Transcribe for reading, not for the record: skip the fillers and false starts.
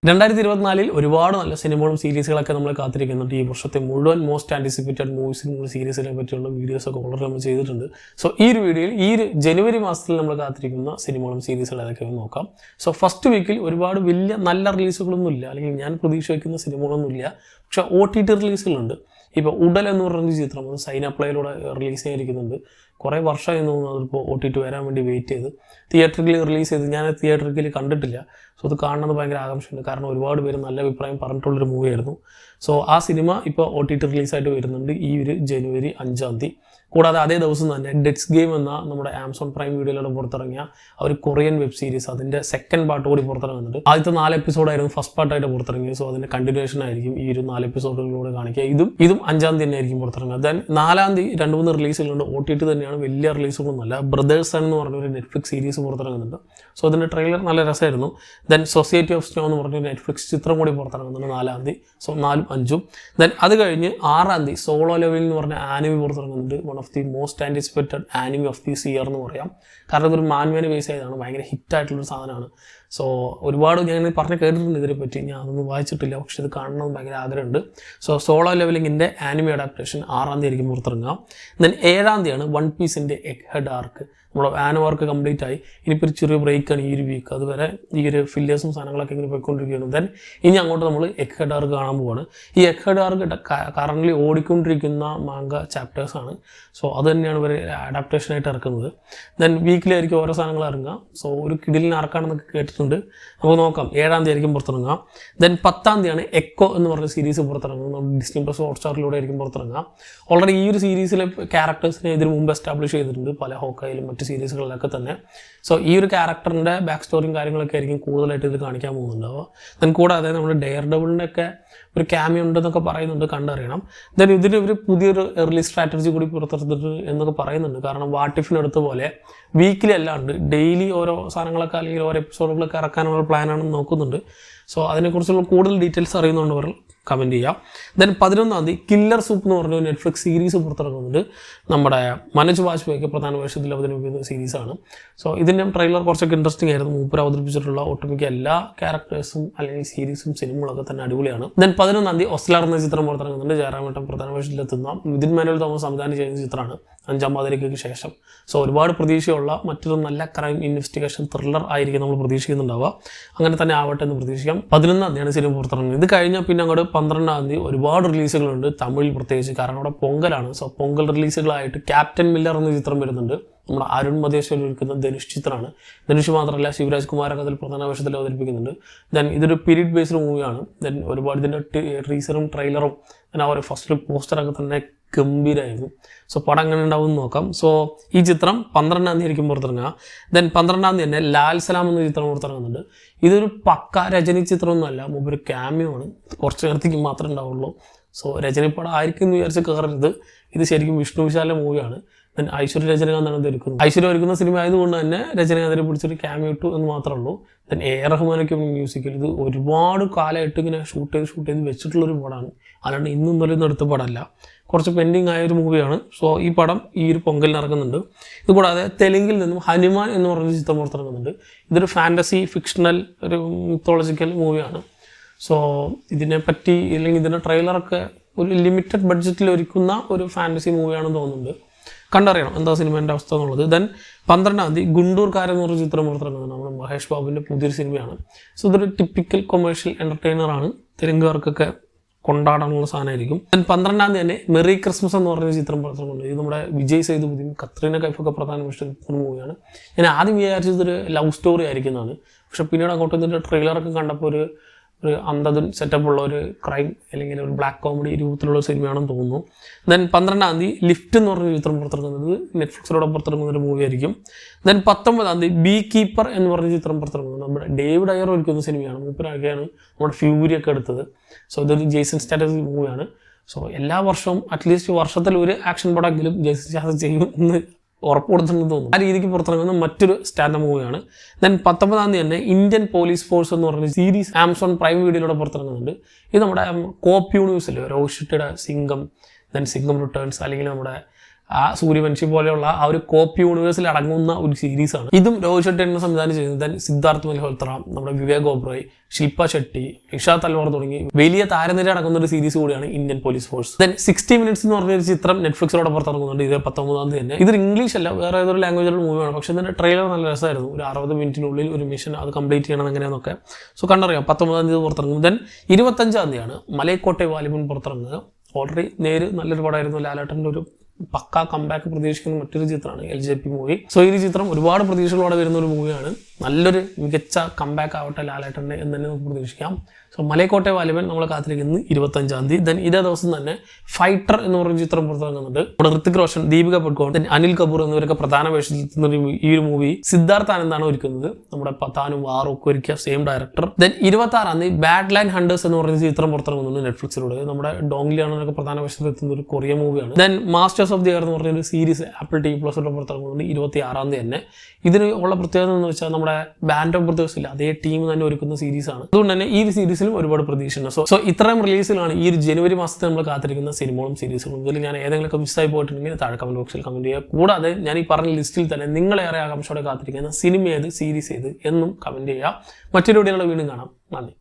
2024 ഒരുപാട് നല്ല സിനിമകളും സീരീസുകളൊക്കെ നമ്മൾ കാത്തിരിക്കുന്നുണ്ട്. ഈ വർഷത്തെ മുഴുവൻ മോസ്റ്റ് ആൻറ്റിസിപ്പേറ്റഡ് മൂവീസിനും സീരീസിനെ പറ്റിയുള്ള വീഡിയോസൊക്കെ ഓൾറെഡി നമ്മൾ ചെയ്തിട്ടുണ്ട്. സോ ഈ ഒരു വീഡിയോയിൽ ഈ ഒരു ജനുവരി മാസത്തിൽ നമ്മൾ കാത്തിരിക്കുന്ന സിനിമകളും സീരീസുകളും അതൊക്കെ നോക്കാം. സോ ഫസ്റ്റ് വീക്കിൽ ഒരുപാട് വലിയ നല്ല റിലീസുകളൊന്നും ഇല്ല, അല്ലെങ്കിൽ ഞാൻ പ്രതീക്ഷ വയ്ക്കുന്ന സിനിമകളൊന്നും ഇല്ല. പക്ഷേ OTT റിലീസുകളുണ്ട്. ഇപ്പോൾ ഉടൽ എന്ന് പറയുന്ന ചിത്രം അത് സൈനപ്ലയിലൂടെ റിലീസ് ചെയ്തിരിക്കുന്നുണ്ട്. കുറേ വർഷമായി തോന്നുന്നു അതിപ്പോൾ OTT വരാൻ വേണ്ടി വെയിറ്റ് ചെയ്ത് തിയേറ്ററിൽ റിലീസ് ചെയ്ത് ഞാൻ തിയേറ്ററിൽ കണ്ടിട്ടില്ല. സോ അത് കാണുന്നത് ഭയങ്കര ആകാംക്ഷയുണ്ട്, കാരണം ഒരുപാട് പേര് നല്ല അഭിപ്രായം പറഞ്ഞിട്ടുള്ളൊരു മൂവിയായിരുന്നു. സോ ആ സിനിമ ഇപ്പോൾ OTT റിലീസായിട്ട് വരുന്നുണ്ട് ഈ ഒരു ജനുവരി 5 കൂടാതെ അതേ ദിവസം തന്നെ ഡെറ്റ്സ് ഗെയിം എന്ന നമ്മുടെ ആമസോൺ പ്രൈം വീഡിയോയിലൂടെ പുറത്തിറങ്ങിയ ഒരു കൊറിയൻ വെബ് സീരീസ് അതിൻ്റെ സെക്കൻഡ് പാർട്ട് കൂടി പുറത്തിറങ്ങുന്നുണ്ട്. ആദ്യത്തെ 4 എപ്പിസോഡായിരുന്നു ഫസ്റ്റ് പാർട്ടായിട്ട് പുറത്തിറങ്ങിയത്. സോ അതിൻ്റെ കണ്ടിന്യൂഷൻ ആയിരിക്കും ഈ ഒരു 4 എപ്പിസോഡുകളിലൂടെ കാണിക്കുക. ഇതും 5 തന്നെ ആയിരിക്കും പുറത്തിറങ്ങുക. ദെൻ 4 2-3 റിലീസുകളുണ്ട്. OTT തന്നെയാണ്, വലിയ റിലീസുകളൊന്നുമല്ല. ബ്രദേഴ്സ് എന്ന് പറഞ്ഞൊരു നെറ്റ്ഫ്ലിക്സ് സീരീസ് പുറത്തിറങ്ങുന്നുണ്ട്. സോ അതിൻ്റെ ട്രെയിലർ നല്ല രസമായിരുന്നു. ദെൻ സൊസൈറ്റി ഓഫ് സ്നോ എന്ന് പറഞ്ഞൊരു നെറ്റ്ഫ്ലിക്സ് ചിത്രം കൂടി പുറത്തിറങ്ങുന്നുണ്ട് 4 സോ 4 5. ദെൻ അത് കഴിഞ്ഞ് 6 സോളോ ലെവലിൽ എന്ന് പറഞ്ഞ ആനിമി പുറത്തിറങ്ങുന്നുണ്ട്. One of the most anticipated anime of this year എന്ന് പറയാം. കാരണം ഇതൊരു മാൻവേനെ ബേസ് ചെയ്താണ്, ഭയങ്കര ഹിറ്റായിട്ടുള്ളൊരു സാധനമാണ്. സോ ഒരുപാട് ഞാൻ കേട്ടിട്ടുണ്ട് ഇതിനെപ്പറ്റി, ഞാൻ അതൊന്നും വായിച്ചിട്ടില്ല, പക്ഷെ ഇത് കാണണമെന്ന് ഭയങ്കര ആഗ്രഹമുണ്ട്. സോ സോളോ ലെവലിങ്ങിൻ്റെ ആനിമി അഡാപ്റ്റേഷൻ 6 ആയിരിക്കും പുറത്തിറങ്ങുക. ദെൻ 7 വൺ പീസിൻ്റെ എഗ് ഹെഡ് ആർക്ക്, നമ്മുടെ ആനോ വർക്ക് കംപ്ലീറ്റ് ആയി. ഇനിയിപ്പോൾ ഒരു ചെറിയ ബ്രേക്കാണ് ഈ ഒരു വീക്ക്, അതുവരെ ഈ ഒരു ഫില്ലേഴ്സും സാധനങ്ങളൊക്കെ ഇങ്ങനെ പോയിക്കൊണ്ടിരിക്കുകയാണ്. ദെൻ ഇനി അങ്ങോട്ട് നമ്മൾ എഗ് ഹെഡ് ആർക്ക് കാണാൻ പോവാണ്. ഈ എഗ് ഹെഡ് ആർക്ക് കറൻ്റ് ഓടിക്കൊണ്ടിരിക്കുന്ന മാങ്ക ചാപ്റ്റേഴ്സാണ്. സോ അത് തന്നെയാണ് ഇവർ അഡാപ്റ്റേഷനായിട്ട് ഇറക്കുന്നത്. ദെൻ വീക്കിലായിരിക്കും ഓരോ സാധനങ്ങൾ ഇറങ്ങുക. സോ ഒരു കിടിലിന് ആർക്കാണെന്നൊക്കെ കേട്ടിട്ടുണ്ട്, നമുക്ക് നോക്കാം. 7 ആയിരിക്കും പുറത്തിറങ്ങുക. ദെൻ 10 എക്കോ എന്ന് പറഞ്ഞ സീരീസ് പുറത്തിറങ്ങുന്നത് നമ്മുടെ ഡിസ്നി പ്ലസ് ഹോട്ട്സ്റ്റാറിലൂടെ ആയിരിക്കും പുറത്തിറങ്ങുക. ഓൾറെഡി ഈ ഒരു സീരീസിലെ ക്യാരക്ടേഴ്സിനെ ഇതിന് മുമ്പ് എസ്റ്റാബ്ലിഷ് ചെയ്തിട്ടുണ്ട് പല ഹോക്കയിലും മറ്റ് സീരീസുകളിലൊക്കെ തന്നെ. സോ ഈ ഒരു ക്യാരക്ടറിൻ്റെ ബാക്ക് സ്റ്റോറിയും കാര്യങ്ങളൊക്കെ ആയിരിക്കും കൂടുതലായിട്ട് ഇത് കാണിക്കാൻ പോകുന്നുണ്ടാവുക. ദെൻ കൂടാതെ നമ്മുടെ ഡെയർ ഡബിളിൻ്റെ ഒക്കെ ഒരു ക്യാമിയോ ഉണ്ടെന്നൊക്കെ പറയുന്നുണ്ട്, കണ്ടറിയണം. ദെൻ ഇതിന് ഒരു പുതിയൊരു എർലി സ്ട്രാറ്റജി കൂടി പുറത്തെടുത്തിട്ട് എന്നൊക്കെ പറയുന്നുണ്ട്. കാരണം വാട്ടിഫിനെടുത്ത പോലെ വീക്കിലി അല്ലാണ്ട് ഡെയിലി ഓരോ സാധനങ്ങളൊക്കെ അല്ലെങ്കിൽ ഓരോ എപ്പിസോഡുകളൊക്കെ ഇറക്കാനുള്ള പ്ലാനാണെന്ന് നോക്കുന്നുണ്ട്. സോ അതിനെക്കുറിച്ചുള്ള കൂടുതൽ ഡീറ്റെയിൽസ് അറിയുന്നുണ്ടവർ കമൻറ്റ് ചെയ്യാം. ദെൻ 11 കില്ലർ സൂപ്പ് എന്ന് പറഞ്ഞ നെറ്റ്ഫ്ലിക്സ് സീരീസ് പുറത്തിറങ്ങുന്നുണ്ട്. നമ്മുടെ മനോജ് വാജ്പേയിക്ക് പ്രധാന വേഷത്തിൽ അവതരിപ്പിക്കുന്ന സീരീസാണ്. സോ ഇതിൻ്റെ ട്രെയിലർ കുറച്ചൊക്കെ ഇൻട്രസ്റ്റിംഗ് ആയിരുന്നു. മൂപ്പർ അവതരിപ്പിച്ചിട്ടുള്ള ഒട്ടുമിക്ക എല്ലാ ക്യാരക്ടേഴ്സും അല്ലെങ്കിൽ സീരീസും സിനിമകളൊക്കെ തന്നെ അടിപൊളിയാണ്. ദെൻ 11 ഒസ്ലാർ എന്ന ചിത്രം പുറത്തിറങ്ങുന്നുണ്ട്. ജയറാമേട്ടൻ പ്രധാന വേഷത്തിലെത്തുന്ന നിതിൻ മാനുവൽ തോമസ് സംവിധാനം ചെയ്യുന്ന ചിത്രമാണ് 5 പാതിരയ്ക്ക് ശേഷം. സോ ഒരുപാട് പ്രതീക്ഷയുള്ള മറ്റൊരു നല്ല ക്രൈം ഇൻവെസ്റ്റിഗേഷൻ ത്രില്ലർ ആയിരിക്കും നമ്മൾ പ്രതീക്ഷിക്കുന്നുണ്ടാവുക. അങ്ങനെ തന്നെ ആവട്ടെ എന്ന് പ്രതീക്ഷിക്കാം. 11 സിനിമ പുറത്തിറങ്ങുന്നത്. ഇത് കഴിഞ്ഞാൽ പിന്നെ അങ്ങോട്ട് 12 ഒരുപാട് റിലീസുകളുണ്ട്, തമിഴിൽ പ്രത്യേകിച്ച്, കാരണം അവിടെ പൊങ്കലാണ്. സോ പൊങ്കൽ റിലീസുകളായിട്ട് ക്യാപ്റ്റൻ മില്ലർ എന്ന ചിത്രം വരുന്നുണ്ട്. നമ്മുടെ അരുൺ മധേശ്വരി ഒരുക്കുന്ന ധനുഷ് ചിത്രമാണ്. ധനുഷ് മാത്രമല്ല, ശിവരാജ് കുമാരൊക്കെ അതിൽ പ്രധാന വേഷത്തിൽ അവതരിപ്പിക്കുന്നുണ്ട്. ദെൻ ഇതൊരു പീരീഡ് ബേസ്ഡ് മൂവിയാണ്. ദെൻ ഒരുപാട് ഇതിൻ്റെ ടീസറും ട്രെയിലറും ആ ഒരു ഫസ്റ്റ് പോസ്റ്ററൊക്കെ തന്നെ ഗംഭീരമായിരുന്നു. സോ പടം എങ്ങനെ ഉണ്ടാവും നോക്കാം. സോ ഈ ചിത്രം 12 ആയിരിക്കും പുറത്തിറങ്ങുക. ദെൻ 12 തന്നെ ലാൽ സലാം എന്ന ചിത്രം പുറത്തിറങ്ങുന്നുണ്ട്. ഇതൊരു പക്ക രജനി ചിത്രമൊന്നുമല്ല, മുമ്പ് ഒരു ക്യാമിയോ ആണ്, കുറച്ച് നേരത്തേക്ക് മാത്രമേ ഉണ്ടാവുള്ളൂ. സോ രജനി പടം ആയിരിക്കും എന്ന് വിചാരിച്ച് കയറരുത്. ഇത് ശരിക്കും വിഷ്ണു വിശാലിൻ്റെ മൂവിയാണ്. ദെൻ ഐശ്വര്യ രജനകാന്താണ് ഇത് എടുക്കുന്നത്. ഐശ്വര്യ ഒരുക്കുന്ന സിനിമ ആയതുകൊണ്ട് തന്നെ രജനകാന്തിനെ പിടിച്ചൊരു ക്യാമിയോ ഇട്ടു എന്ന് മാത്രമേ ഉള്ളൂ. Then A.R. റഹ്മാനൊക്കെ മ്യൂസിക്കിൽ ഇത് ഒരുപാട് കാലമായിട്ട് ഇങ്ങനെ ഷൂട്ട് ചെയ്ത് വെച്ചിട്ടുള്ളൊരു പടമാണ്. അല്ലാണ്ട് ഇന്നും ഇന്നലെയൊന്നും എടുത്ത പടമല്ല, കുറച്ച് പെൻഡിങ് ആയൊരു മൂവിയാണ്. സോ ഈ പടം ഈ ഒരു പൊങ്കലിന് ഇറങ്ങുന്നുണ്ട്. ഇതുകൂടാതെ തെലുങ്കിൽ നിന്നും ഹനുമാൻ എന്ന് പറഞ്ഞ ചിത്രം പുറത്തിറങ്ങുന്നുണ്ട്. ഇതൊരു ഫാൻറ്റസി ഫിക്ഷണൽ ഒരു മിത്തോളജിക്കൽ മൂവിയാണ്. സോ ഇതിനെപ്പറ്റി അല്ലെങ്കിൽ ഇതിൻ്റെ ട്രെയിലറൊക്കെ ഒരു ലിമിറ്റഡ് ബഡ്ജറ്റിൽ ഒരുക്കുന്ന ഒരു ഫാൻറ്റസി മൂവിയാണെന്ന് തോന്നുന്നുണ്ട്. കണ്ടറിയണം എന്താ സിനിമേൻ്റെ അവസ്ഥ എന്നുള്ളത്. ദെൻ 12 ഗുണ്ടൂർക്കാരൻ എന്ന് പറഞ്ഞ ചിത്രം പുറത്തിറങ്ങുന്നത് നമ്മുടെ മഹേഷ് ബാബുവിൻ്റെ പുതിയൊരു സിനിമയാണ്. സോ ഇതൊരു ടിപ്പിക്കൽ കൊമേഴ്ഷ്യൽ എൻ്റർടൈനറാണ്, തെലുങ്കുകാർക്കൊക്കെ കൊണ്ടാടാനുള്ള സാധനമായിരിക്കും. ദെൻ 12 തന്നെ മെറി ക്രിസ്മസ് എന്ന് പറഞ്ഞ ചിത്രം പുറത്തിറങ്ങുന്നുണ്ട്. ഇത് നമ്മുടെ വിജയ് സേതുപതിയും കത്രീന കൈഫൊക്കെ പ്രധാന വേഷത്തിൽ മൂവിയാണ്. ഞാൻ ആദ്യം വിചാരിച്ചതൊരു ലവ് സ്റ്റോറി ആയിരിക്കുന്നതാണ്, പക്ഷെ പിന്നീട് അങ്ങോട്ട് ഇതിൻ്റെ ട്രെയിലറൊക്കെ കണ്ടപ്പോൾ ഒരു അന്ധതുൽ സെറ്റപ്പുള്ള ഒരു ക്രൈം അല്ലെങ്കിൽ ഒരു ബ്ലാക്ക് കോമഡി രൂപത്തിലുള്ള സിനിമയാണെന്ന് തോന്നുന്നു. ദെൻ 12 ലിഫ്റ്റ് എന്ന് പറഞ്ഞ ചിത്രം പുറത്തിറങ്ങുന്നത് നെറ്റ്ഫ്ലിക്സിലൂടെ പുറത്തിറങ്ങുന്ന ഒരു മൂവിയായിരിക്കും. ദെൻ 19 ബീ കീപ്പർ എന്ന് പറഞ്ഞ ചിത്രം പുറത്തിറങ്ങുന്നത് നമ്മുടെ ഡേവിഡ് അയർ ഒരുക്കുന്ന സിനിമയാണ്. മൂപ്പരൊക്കെയാണ് നമ്മുടെ ഫ്യൂരിയൊക്കെ എടുത്തത്. സോ ഇതൊരു ജേസൺ സ്റ്റാറ്റസ് മൂവിയാണ്. സോ എല്ലാ വർഷവും അറ്റ്ലീസ്റ്റ് വർഷത്തിൽ ഒരു ആക്ഷൻ പടമെങ്കിലും ജേസൺ സ്റ്റാറ്റസ് ചെയ്യും എന്ന് ഉറപ്പ് കൊടുത്തിട്ടുണ്ടെന്ന് തോന്നുന്നു. ആ രീതിക്ക് പുറത്തിറങ്ങുന്ന മറ്റൊരു സ്റ്റാൻഡപ്പ് മൂവിയാണ്. ദെൻ 19 തന്നെ ഇന്ത്യൻ പോലീസ് ഫോഴ്സ് എന്ന് പറഞ്ഞ സീരീസ് ആമസോൺ പ്രൈം വീഡിയോയിലൂടെ പുറത്തിറങ്ങുന്നുണ്ട്. ഇത് നമ്മുടെ കോപ്പ് യൂണിവേഴ്സിലെ രോഹിഷിയുടെ സിംഗം, ദെൻ സിംഗം റിട്ടേൺസ്, അല്ലെങ്കിൽ നമ്മുടെ ആ സൂര്യവംശി പോലെയുള്ള ആ ഒരു കോപ്പി യൂണിവേഴ്സിൽ അടങ്ങുന്ന ഒരു സീരീസാണ്. ഇതും രോഹിത് ഷെട്ടി തന്നെ സംവിധാനം ചെയ്യുന്നത്. സിദ്ധാർത്ഥ് മൽഹോത്ര, നമ്മുടെ വിവേക് ഒബ്രോയ്, ശില്പ ഷെട്ടി, ഇഷാ തൽവാർ തുടങ്ങി വലിയ താരനിര അടങ്ങുന്ന ഒരു സീരീസ് കൂടിയാണ് Indian police force. Then 60 minutes എന്ന് പറഞ്ഞൊരു ചിത്രം നെറ്റ്ഫ്ലിക്സിലൂടെ പുറത്തിറങ്ങുന്നുണ്ട്. ഇത് 19 തന്നെ. ഇത് ഇംഗ്ലീഷ് അല്ല, വേറെ ഏതൊരു ലാംഗ്വേജിലുള്ള മൂവിയാണ്. പക്ഷെ ഇതിന്റെ ട്രെയിലർ നല്ല രസമായിരുന്നു. ഒരു 60 മിനിറ്റിനുള്ളിൽ ഒരു മിഷൻ അത് കംപ്ലീറ്റ് ചെയ്യണം എങ്ങനെയാണെന്നൊക്കെ. സോ കണ്ടറിയാം. 19 പുറത്തിറങ്ങും. ദെൻ 25 മലൈക്കോട്ടെ വാലിബൻ പുറത്തിറങ്ങുക. ഓൾറെഡി നല്ലൊരു പടമായിരുന്നു. ലാലേട്ടൻ്റെ ഒരു പക്കാ കംബാക്ക് പ്രതീക്ഷിക്കുന്ന മറ്റൊരു ചിത്രമാണ് LJP മൂവി. സോ ഈ ചിത്രം ഒരുപാട് പ്രതീക്ഷകളോടെ വരുന്ന ഒരു മൂവിയാണ്. നല്ലൊരു മികച്ച കംബാക്ക് ആവട്ടെ ലാലേട്ടൻ്റെ എന്ന് തന്നെ നമുക്ക് പ്രതീക്ഷിക്കാം. സോ മലൈക്കോട്ടെ വാലിബൻ നമ്മൾ കാത്തിരിക്കുന്നത് 25. ദെൻ ഇതേ ദിവസം തന്നെ ഫൈറ്റർ എന്ന് പറയുന്ന ചിത്രം പുറത്തിറങ്ങുന്നുണ്ട്. നമ്മുടെ ഋത്തിക് റോഷൻ, ദീപിക പഡ്കോൺ, ദെൻ അനിൽ കപൂർ എന്നിവരൊക്കെ പ്രധാന വേഷത്തിൽ ഈ ഒരു മൂവി സിദ്ധാർത്ഥ് ആനന്ദാണ് ഒരുക്കുന്നത്. നമ്മുടെ പത്താനും വാറും ഒക്കെ ഒരുക്കിയ same director. Then 26 bad line hunters എന്ന് പറയുന്ന ചിത്രം പുറത്തിറങ്ങുന്നുണ്ട് നെറ്റ്ഫ്ലിക്സിലൂടെ. നമ്മുടെ ഡോങ്ലി ആണെന്നൊക്കെ പ്രധാന വേഷത്തിൽ എത്തുന്ന ഒരു കൊറിയൻ മൂവിയാണ്. Then masters of the air എന്ന് പറഞ്ഞ ഒരു സീരീസ് ആപ്പിൾ TV+ പുറത്തിറങ്ങുന്നുണ്ട് 26 തന്നെ. ഇതിന് ഉള്ള പ്രത്യേകത എന്ന് വെച്ചാൽ നമ്മുടെ ബാൻഡ് ഓഫ് ബ്രദേഴ്സ് ഇല്ല, അതേ ടീം തന്നെ ഒരുക്കുന്ന സീരീസാണ്. അതുകൊണ്ട് തന്നെ ഈ സീരീസിലും ഒരുപാട് പ്രതീക്ഷയുണ്ട്. സോ ഇത്രയും റിലീസിലാണ് ഈ ഒരു ജനുവരി മാസത്തിൽ നമ്മൾ കാത്തിരിക്കുന്ന സിനിമകളും സീരീസുകളും. ഇതിൽ ഞാൻ ഏതെങ്കിലുമൊക്കെ മിസ്സായി പോയിട്ടുണ്ടെങ്കിൽ താഴെ കമന്റ് ബോക്സിൽ കമന്റ് ചെയ്യുക. കൂടാതെ ഞാൻ ഈ പറഞ്ഞ ലിസ്റ്റിൽ തന്നെ നിങ്ങളേറെ ആകാംക്ഷയോടെ കാത്തിരിക്കുന്ന സിനിമ ഏത്, സീരീസ് ഏത് എന്നും കമന്റ് ചെയ്യുക. മറ്റൊരു വീഡിയോയുടെ വീണ്ടും കാണാം. നന്ദി.